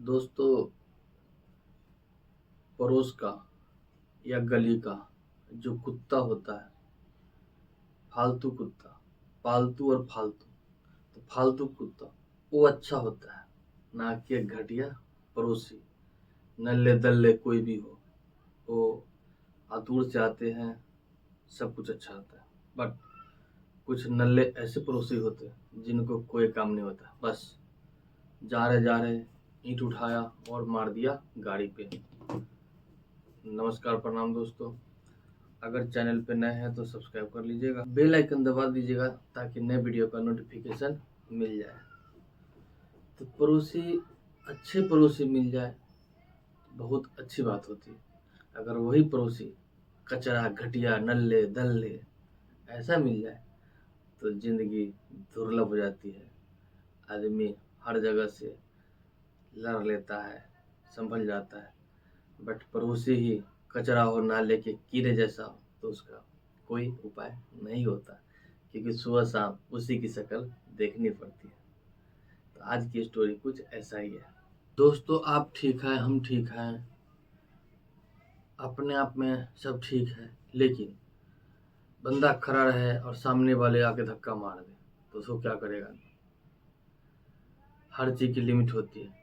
दोस्तों, पड़ोस का या गली का जो कुत्ता होता है, फालतू कुत्ता, पालतू और फालतू, तो फालतू कुत्ता वो अच्छा होता है, ना कि एक घटिया पड़ोसी। नल्ले दल्ले कोई भी हो, वो दूर से आते हैं, सब कुछ अच्छा होता है। बट कुछ नल्ले ऐसे पड़ोसी होते हैं जिनको कोई काम नहीं होता, बस जा रहे ईंट उठाया और मार दिया गाड़ी पे। नमस्कार, प्रणाम दोस्तों। अगर चैनल पे नए हैं तो सब्सक्राइब कर लीजिएगा, बेल आइकन दबा दीजिएगा ताकि नए वीडियो का नोटिफिकेशन मिल जाए। तो पड़ोसी, अच्छे पड़ोसी मिल जाए बहुत अच्छी बात होती है। अगर वही पड़ोसी कचरा, घटिया, नल्ले दल्ले ऐसा मिल जाए तो जिंदगी दुर्लभ हो जाती है। आदमी हर जगह से लड़ लेता है, संभल जाता है। बट पड़ोसी ही कचरा हो, नाले के कीड़े जैसा हो, तो उसका कोई उपाय नहीं होता, क्योंकि सुबह शाम उसी की शक्ल देखनी पड़ती है। तो आज की स्टोरी कुछ ऐसा ही है। दोस्तों, आप ठीक हैं, हम ठीक हैं, अपने आप में सब ठीक है, लेकिन बंदा खड़ा रहे और सामने वाले आके धक्का मार दे तो उसको क्या करेगा। हर चीज की लिमिट होती है।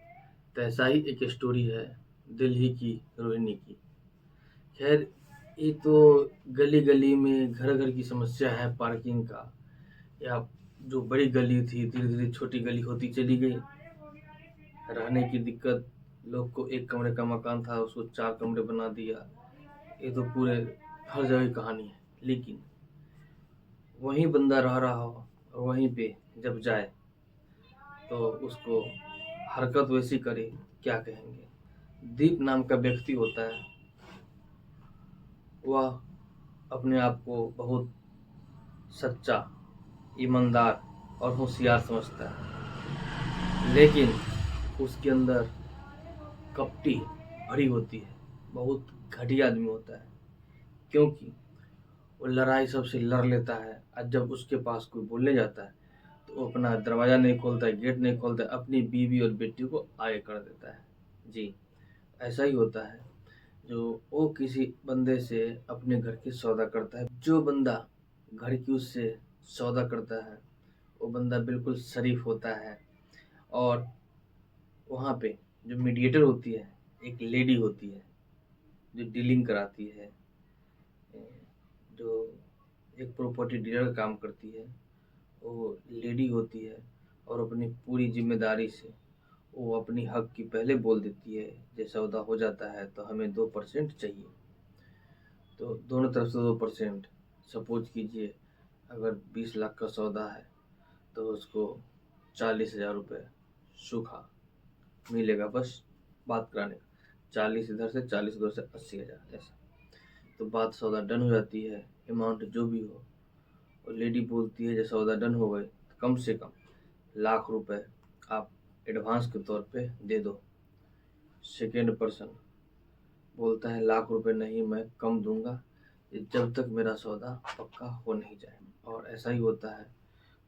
तो ऐसा ही एक स्टोरी है दिल्ली की रोहिणी की। खैर, ये तो गली गली में, घर घर की समस्या है पार्किंग का, या जो बड़ी गली थी धीरे धीरे छोटी गली होती चली गई। रहने की दिक्कत, लोग को एक कमरे का मकान था उसको 4 कमरे बना दिया। ये तो पूरे हर जगह की कहानी है। लेकिन वहीं बंदा रह रहा हो और वहीं पे जब जाए तो उसको हरकत वैसी करे, क्या कहेंगे। दीप नाम का व्यक्ति होता है, वह अपने आप को बहुत सच्चा, ईमानदार और होशियार समझता है, लेकिन उसके अंदर कपटी भरी होती है। बहुत घटिया आदमी होता है, क्योंकि वो लड़ाई सबसे लड़ लेता है, और जब उसके पास कोई बोलने जाता है तो वो अपना दरवाज़ा नहीं खोलता है, गेट नहीं खोलता है, अपनी बीवी और बेटी को आगे कर देता है। जी, ऐसा ही होता है। जो वो किसी बंदे से अपने घर की सौदा करता है, जो बंदा घर की उससे सौदा करता है वो बंदा बिल्कुल शरीफ होता है। और वहाँ पे जो मीडिएटर होती है, एक लेडी होती है जो डीलिंग कराती है, जो एक प्रॉपर्टी डीलर का काम करती है, वो लेडी होती है। और अपनी पूरी जिम्मेदारी से वो अपनी हक की पहले बोल देती है। जैसा सौदा हो जाता है तो हमें 2% चाहिए, तो दोनों तरफ से 2%। सपोज कीजिए अगर 20 लाख का सौदा है तो उसको 40,000 रुपये सूखा मिलेगा, बस बात कराने का। 40 इधर से, 40 उधर से, 80,000 ऐसा। तो बात सौदा डन हो जाती है, अमाउंट जो भी हो। और लेडी बोलती है जब सौदा डन हो गए तो कम से कम लाख रुपए आप एडवांस के तौर पे दे दो। सेकेंड पर्सन बोलता है लाख रुपए नहीं, मैं कम दूंगा जब तक मेरा सौदा पक्का हो नहीं जाए। और ऐसा ही होता है।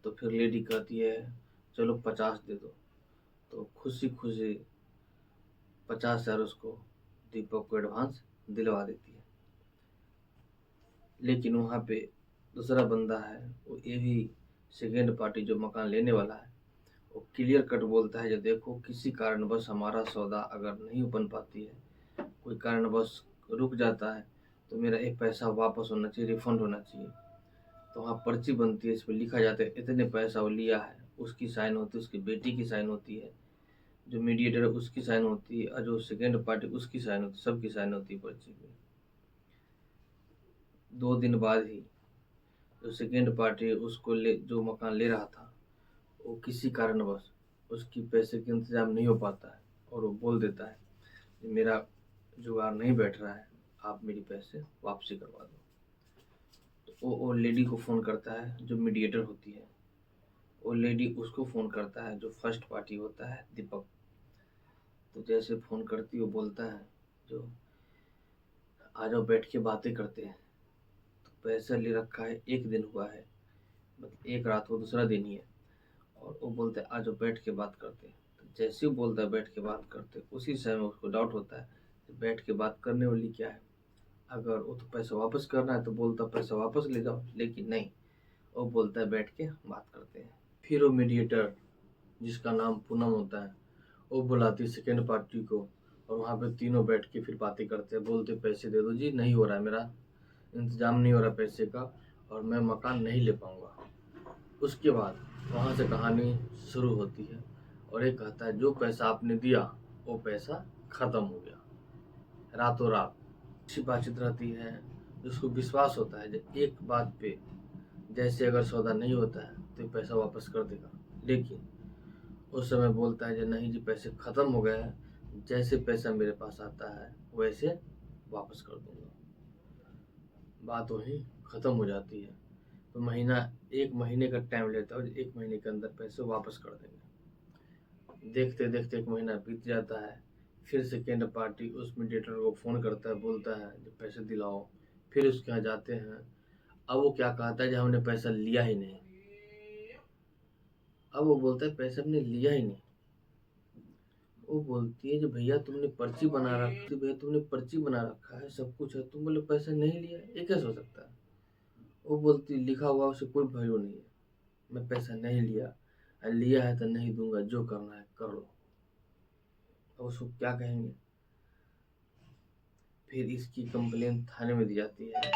तो फिर लेडी कहती है चलो 50 दे दो। तो खुशी खुशी 50,000 उसको, दीपक को एडवांस दिलवा देती है। लेकिन वहाँ पे दूसरा बंदा है, वो ये भी सेकेंड पार्टी जो मकान लेने वाला है, वो क्लियर कट बोलता है जो देखो किसी कारणवश हमारा सौदा अगर नहीं बन पाती है, कोई कारणवश रुक जाता है, तो मेरा एक पैसा वापस होना चाहिए, रिफंड होना चाहिए। तो वहाँ पर्ची बनती है, इस पर लिखा जाता है इतने पैसा वो लिया है, उसकी साइन होती है, उसकी बेटी की साइन होती है, जो मीडिएटर है उसकी साइन होती है, और जो सेकेंड पार्टी उसकी साइन होती है, सबकी साइन होती है पर्ची पे। 2 दिन बाद ही जो सेकेंड पार्टी उसको ले, जो मकान ले रहा था, वो किसी कारणवश उसकी पैसे का इंतजाम नहीं हो पाता है और वो बोल देता है कि मेरा जुगाड़ नहीं बैठ रहा है, आप मेरी पैसे वापसी करवा दो। तो वो लेडी को फ़ोन करता है जो मीडिएटर होती है। वो लेडी उसको फ़ोन करता है जो फर्स्ट पार्टी होता है, दीपक। तो जैसे फ़ोन करती वो बोलता है जो आ जाओ बैठ के बातें करते हैं। तो पैसा ले रखा है, 1 दिन हुआ है, मतलब एक रात को दूसरा दिन ही है। और वो बोलते हैं आ जाओ बैठ के बात करते हैं। तो जैसे ही बोलता है बैठ के बात करते, उसी समय उसको डाउट होता है कि बैठ के बात करने वाली क्या है। अगर वो तो पैसा वापस करना है तो बोलता पैसा वापस ले जाओ, लेकिन नहीं, वो बोलता है बैठ के बात करते हैं। फिर वो मीडिएटर जिसका नाम पूनम होता है, वो बुलाती है सेकेंड पार्टी को, और वहाँ पे तीनों बैठ के फिर बातें करते हैं। बोलते पैसे दे दो जी, नहीं हो रहा है, मेरा इंतजाम नहीं हो रहा पैसे का, और मैं मकान नहीं ले पाऊंगा। उसके बाद वहाँ से कहानी शुरू होती है, और एक कहता है जो पैसा आपने दिया वो पैसा खत्म हो गया रातों रात। अच्छी बातचीत रहती है, जिसको विश्वास होता है जो एक बात पे, जैसे अगर सौदा नहीं होता है तो पैसा वापस कर देगा, लेकिन उस समय बोलता है जो नहीं जी पैसे खत्म हो गए हैं, जैसे पैसा मेरे पास आता है वैसे वापस कर दूंगा। बात वहीं खत्म हो जाती है। तो एक महीने का टाइम लेता है, और 1 महीने के अंदर पैसे वापस कर देंगे। देखते देखते 1 महीना बीत जाता है। फिर सेकेंड पार्टी उस मीडिएटर को फ़ोन करता है, बोलता है जो पैसे दिलाओ। फिर उसके यहाँ जाते हैं। अब वो क्या कहता है, जब हमने पैसा लिया ही नहीं। अब वो बोलता है पैसा हमने लिया ही नहीं। वो बोलती है जो भैया तुमने पर्ची बना रखा है, सब कुछ है, तुम बोले पैसा नहीं लिया, ये कैसे हो सकता है। वो बोलती लिखा हुआ उसे कोई वैल्यू नहीं है, मैं पैसा नहीं लिया, लिया है तो नहीं दूंगा, जो करना है कर लो। अब उसको क्या कहेंगे। फिर इसकी कंप्लेन थाने में दी जाती है।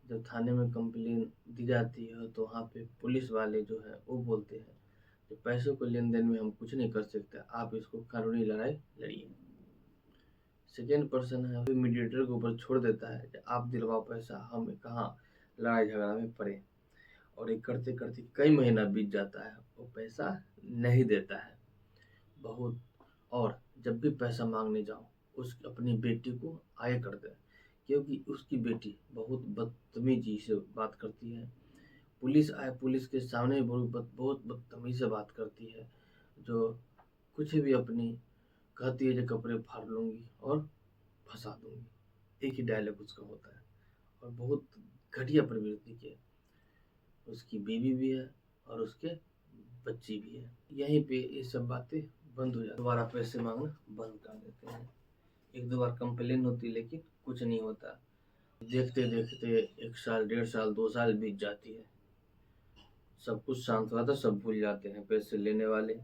जब थाने में कंप्लेन दी जाती है तो वहाँ पे पुलिस वाले जो है वो बोलते हैं कि पैसों को लेन देन में हम कुछ नहीं कर सकते, आप इसको कानूनी लड़ाई लड़िए। सेकेंड पर्सन है वो मीडिएटर के ऊपर छोड़ देता है कि आप दिलवाओ पैसा, हम कहाँ लड़ाई झगड़ा में पड़े। और ये करते करते कई महीना बीत जाता है, वो पैसा नहीं देता है बहुत। और जब भी पैसा मांगने जाओ उस अपनी बेटी को आए कर दे, क्योंकि उसकी बेटी बहुत बदतमीजी से बात करती है। पुलिस आए, पुलिस के सामने बहुत बदतमीजी से बात करती है, जो कुछ भी अपनी कहती है जो कपड़े फाड़ लूंगी और फंसा दूंगी, एक ही डायलॉग उसका होता है। और बहुत घटिया प्रवृत्ति के उसकी बीवी भी है और उसके बच्ची भी है। यहीं पे ये सब बातें बंद हो जाती, दोबारा पैसे मांगना बंद कर देते हैं। 1-2 बार कंप्लेन होती, लेकिन कुछ नहीं होता। देखते देखते 1 साल, 1.5 साल, 2 साल बीत जाती है। सब कुछ शांत हुआ था, सब भूल जाते हैं। पैसे लेने वाले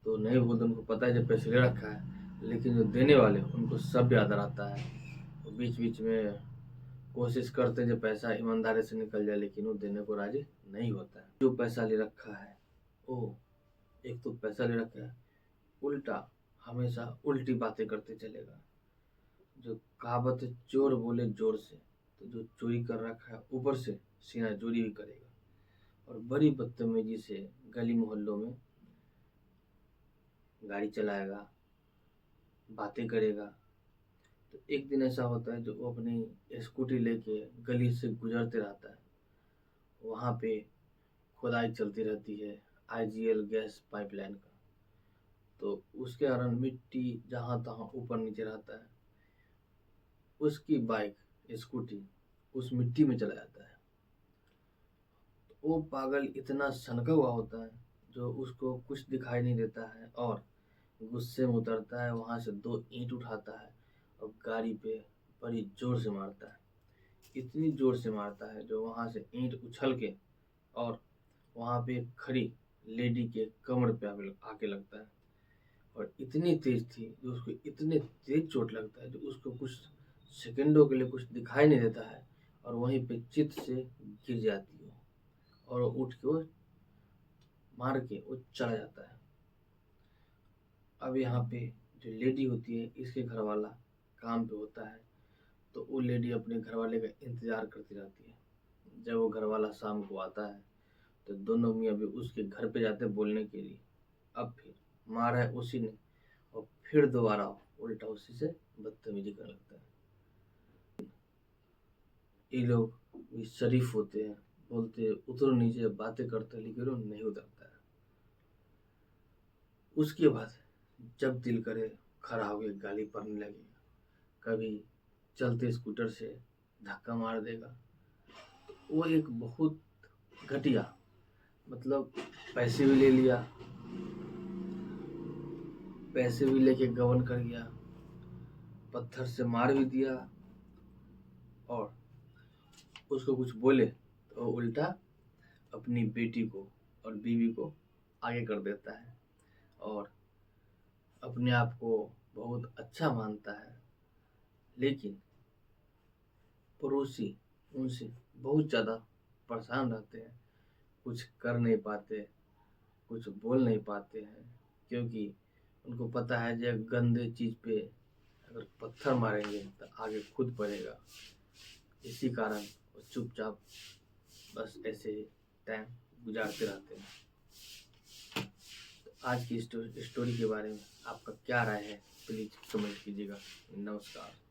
तो नहीं भूलते, उनको पता है जब पैसे ले रखा है, लेकिन जो देने वाले उनको सब याद रहता है। तो बीच बीच में कोशिश करते हैं जो पैसा ईमानदारी से निकल जाए, लेकिन वो देने को राजी नहीं होता है। जो पैसा ले रखा है वो, एक तो पैसा ले रखा है, उल्टा हमेशा उल्टी बातें करते चलेगा। जो कहावत है चोर बोले जोर से, तो जो चोरी कर रखा है ऊपर से सीना चोरी भी करेगा। और बड़ी बदतमीजी से गली मोहल्लों में गाड़ी चलाएगा, बातें करेगा। तो एक दिन ऐसा होता है जो वो अपनी स्कूटी लेके गली से गुजरते रहता है। वहाँ पे खुदाई चलती रहती है आईजीएल गैस पाइपलाइन का। तो उसके कारण मिट्टी जहाँ तहाँ ऊपर नीचे रहता है। उसकी बाइक, स्कूटी उस मिट्टी में चला जाता है। तो वो पागल इतना सनका हुआ होता है जो उसको कुछ दिखाई नहीं देता है, और गुस्से में उतरता है, वहाँ से 2 ईंट उठाता है और गाड़ी पे बड़ी जोर से मारता है। इतनी जोर से मारता है जो वहाँ से ईंट उछल के और वहाँ पे खड़ी लेडी के कमर पे आके लगता है। और इतनी तेज थी जो उसको इतने तेज चोट लगता है जो उसको कुछ सेकंडों के लिए कुछ दिखाई नहीं देता है, और वहीं पे चित से गिर जाती है, और वो उठ के वो मार के वो चला जाता है। अब यहाँ पे जो लेडी होती है, इसके घर वाला काम पे होता है, तो वो लेडी अपने घर वाले का इंतजार करती रहती है। जब वो घर वाला शाम को आता है तो दोनों मियाँ भी उसके घर पे जाते हैं बोलने के लिए। अब फिर मारा है उसी ने, और फिर दोबारा उल्टा उसी से बदतमीजी करने लगता है। ये लोग भी शरीफ होते हैं, बोलते उतरो नीचे, बातें करते, लेकिन वो नहीं उतरता है। उसके बाद जब दिल करे खड़ा होकर गाली पड़ने लगेगा, कभी चलते स्कूटर से धक्का मार देगा। तो वो एक बहुत घटिया, मतलब पैसे भी ले लिया, पैसे भी लेके गबन कर गया, पत्थर से मार भी दिया, और उसको कुछ बोले तो उल्टा अपनी बेटी को और बीवी को आगे कर देता है और अपने आप को बहुत अच्छा मानता है। लेकिन पड़ोसी उनसे बहुत ज़्यादा परेशान रहते हैं, कुछ कर नहीं पाते, कुछ बोल नहीं पाते हैं, क्योंकि उनको पता है जो गंदे चीज़ पे अगर पत्थर मारेंगे तो आगे खुद पड़ेगा। इसी कारण वो चुपचाप बस ऐसे ही टाइम गुजारते रहते हैं। तो आज की स्टोरी के बारे में आपका क्या राय है, प्लीज़ कमेंट कीजिएगा। नमस्कार।